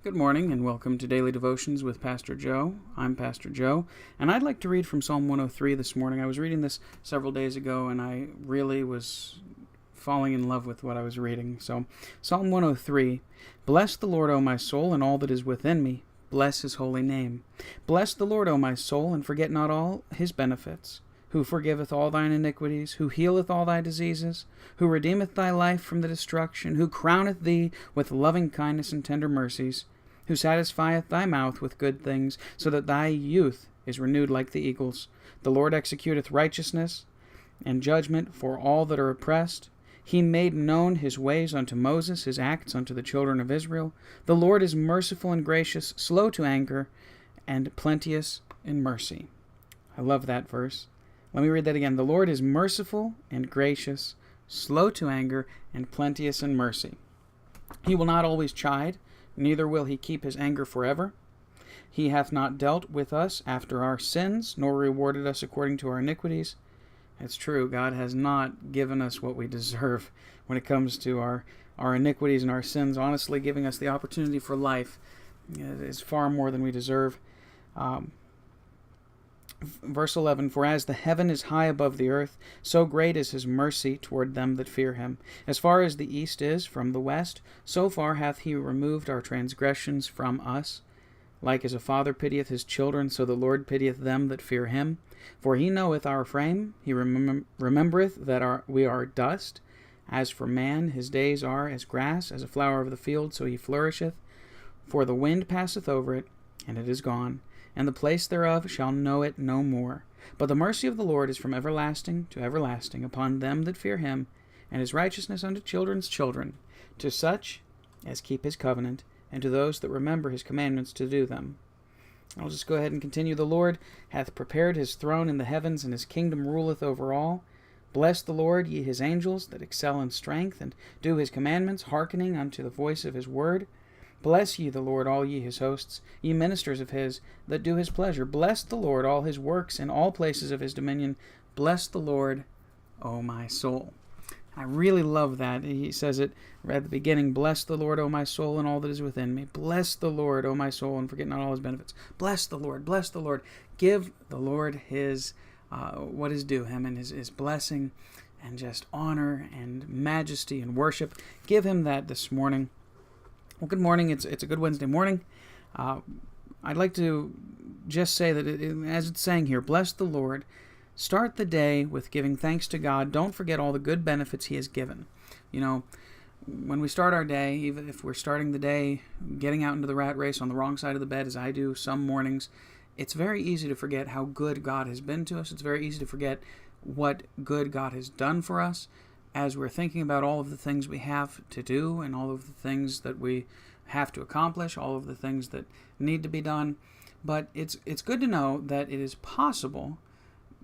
Good morning and welcome to Daily Devotions with Pastor Joe. I'm Pastor Joe, and I'd like to read from Psalm 103 this morning. I was reading this several days ago, and I really was falling in love with what I was reading. So, Psalm 103, Bless the Lord, O my soul, and all that is within me. Bless his holy name. Bless the Lord, O my soul, and forget not all his benefits, who forgiveth all thine iniquities, who healeth all thy diseases, who redeemeth thy life from the destruction, who crowneth thee with loving kindness and tender mercies, who satisfieth thy mouth with good things, so that thy youth is renewed like the eagles. The Lord executeth righteousness and judgment for all that are oppressed. He made known his ways unto Moses, his acts unto the children of Israel. The Lord is merciful and gracious, slow to anger, and plenteous in mercy. I love that verse. Let me read that again. The Lord is merciful and gracious, slow to anger, and plenteous in mercy. He will not always chide, neither will he keep his anger forever. He hath not dealt with us after our sins, nor rewarded us according to our iniquities. It's true, God has not given us what we deserve when it comes to our iniquities and our sins. Honestly, giving us the opportunity for life is far more than we deserve. Verse 11, For as the heaven is high above the earth, so great is his mercy toward them that fear him. As far as the east is from the west, so far hath he removed our transgressions from us. Like as a father pitieth his children, so the Lord pitieth them that fear him. For he knoweth our frame, he remembereth that we are dust. As for man, his days are as grass, as a flower of the field, so he flourisheth. For the wind passeth over it, and it is gone, and the place thereof shall know it no more. But the mercy of the Lord is from everlasting to everlasting upon them that fear him, and his righteousness unto children's children, to such as keep his covenant, and to those that remember his commandments to do them. I'll just go ahead and continue. The Lord hath prepared his throne in the heavens, and his kingdom ruleth over all. Bless the Lord, ye his angels, that excel in strength, and do his commandments, hearkening unto the voice of his word. Bless ye the Lord, all ye his hosts, ye ministers of his, that do his pleasure. Bless the Lord, all his works, in all places of his dominion. Bless the Lord, O my soul. I really love that. He says it at the beginning, Bless the Lord, O my soul, and all that is within me. Bless the Lord, O my soul, and forget not all his benefits. Bless the Lord, bless the Lord. Give the Lord his what is due him, and his blessing, and just honor, and majesty, and worship. Give him that this morning. Well, good morning. It's a good Wednesday morning. I'd like to just say that, as it's saying here, bless the Lord. Start the day with giving thanks to God. Don't forget all the good benefits he has given. You know, when we start our day, even if we're starting the day getting out into the rat race on the wrong side of the bed, as I do some mornings, it's very easy to forget how good God has been to us. It's very easy to forget what good God has done for us, as we're thinking about all of the things we have to do and all of the things that we have to accomplish, all of the things that need to be done. But it's good to know that it is possible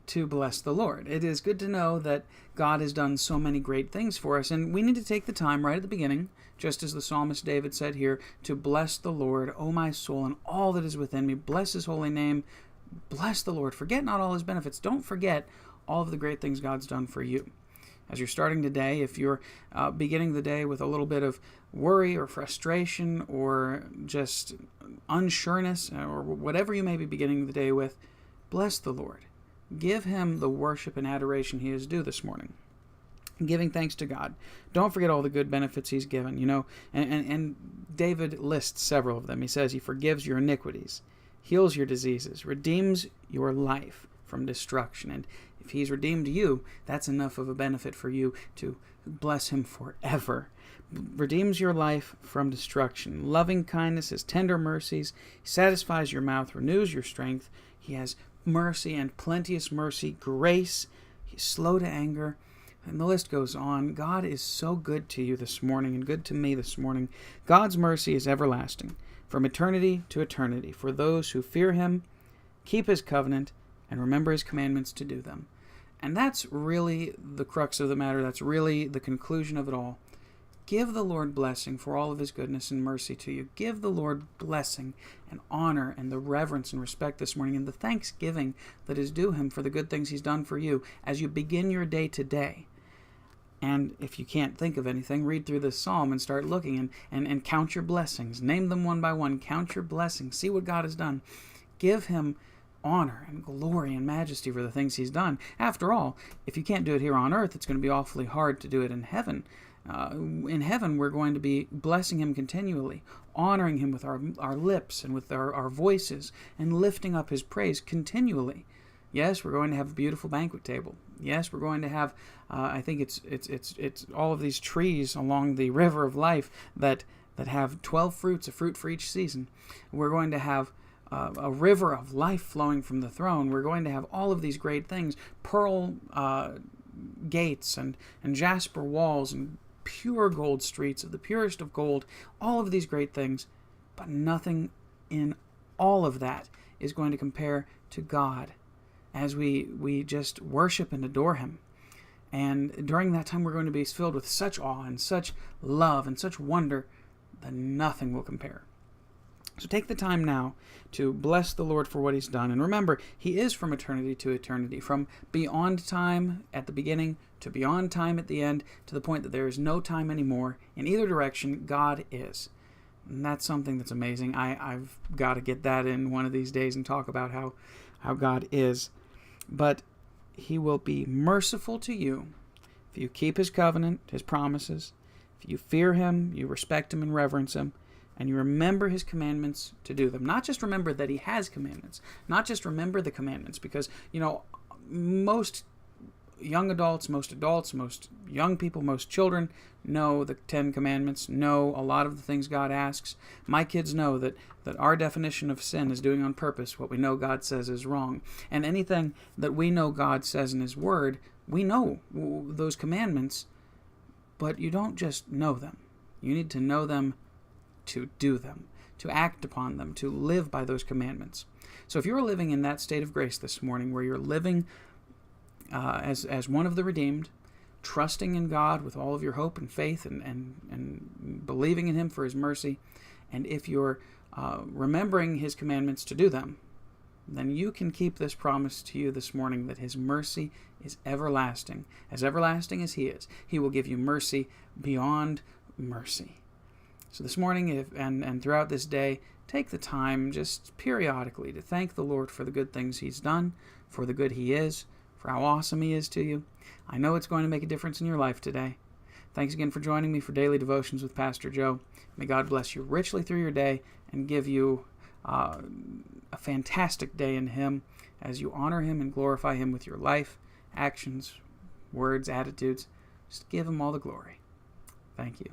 to bless the Lord. It is good to know that God has done so many great things for us, and we need to take the time right at the beginning, just as the psalmist David said here, to bless the Lord, O my soul, and all that is within me. Bless his holy name. Bless the Lord. Forget not all his benefits. Don't forget all of the great things God's done for you. As you're starting the day, if you're beginning the day with a little bit of worry or frustration or just unsureness or whatever you may be beginning the day with, bless the Lord. Give him the worship and adoration he is due this morning. Giving thanks to God. Don't forget all the good benefits he's given, you know. And David lists several of them. He says he forgives your iniquities, heals your diseases, redeems your life from destruction. And if he's redeemed you, that's enough of a benefit for you to bless him forever. Redeems your life from destruction. Loving kindness, his tender mercies. He satisfies your mouth, renews your strength. He has mercy and plenteous mercy, grace. He's slow to anger. And the list goes on. God is so good to you this morning and good to me this morning. God's mercy is everlasting, from eternity to eternity, for those who fear him, keep his covenant, and remember his commandments to do them. And that's really the crux of the matter. That's really the conclusion of it all. Give the Lord blessing for all of his goodness and mercy to you. Give the Lord blessing and honor and the reverence and respect this morning and the thanksgiving that is due him for the good things he's done for you as you begin your day today. And if you can't think of anything, read through this psalm and start looking and count your blessings. Name them one by one. Count your blessings. See what God has done. Give him honor and glory and majesty for the things he's done. After all, if you can't do it here on earth, it's going to be awfully hard to do it in heaven. In heaven, we're going to be blessing him continually, honoring him with our lips and with our voices, and lifting up his praise continually. Yes, we're going to have a beautiful banquet table. Yes, we're going to have, I think it's all of these trees along the river of life that have 12 fruits, a fruit for each season. We're going to have a river of life flowing from the throne. We're going to have all of these great things, pearl gates and jasper walls and pure gold streets of the purest of gold, all of these great things, but nothing in all of that is going to compare to God as we just worship and adore him. And during that time, we're going to be filled with such awe and such love and such wonder that nothing will compare. So take the time now to bless the Lord for what he's done. And remember, he is from eternity to eternity, from beyond time at the beginning to beyond time at the end, to the point that there is no time anymore. In either direction, God is. And that's something that's amazing. I've got to get that in one of these days and talk about how God is. But he will be merciful to you if you keep his covenant, his promises, if you fear him, you respect him and reverence him, and you remember his commandments to do them. Not just remember that he has commandments, not just remember the commandments, because, most young adults, most young people, most children know the 10 Commandments, know a lot of the things God asks. My kids know that our definition of sin is doing on purpose what we know God says is wrong. And anything that we know God says in his word, we know those commandments, but you don't just know them. You need to know them to do them, to act upon them, to live by those commandments. So if you're living in that state of grace this morning, where you're living as one of the redeemed, trusting in God with all of your hope and faith and believing in him for his mercy, and if you're remembering his commandments to do them, then you can keep this promise to you this morning that his mercy is everlasting as he is. He will give you mercy beyond mercy. So this morning and throughout this day, take the time just periodically to thank the Lord for the good things he's done, for the good he is, for how awesome he is to you. I know it's going to make a difference in your life today. Thanks again for joining me for Daily Devotions with Pastor Joe. May God bless you richly through your day and give you a fantastic day in him as you honor him and glorify him with your life, actions, words, attitudes. Just give him all the glory. Thank you.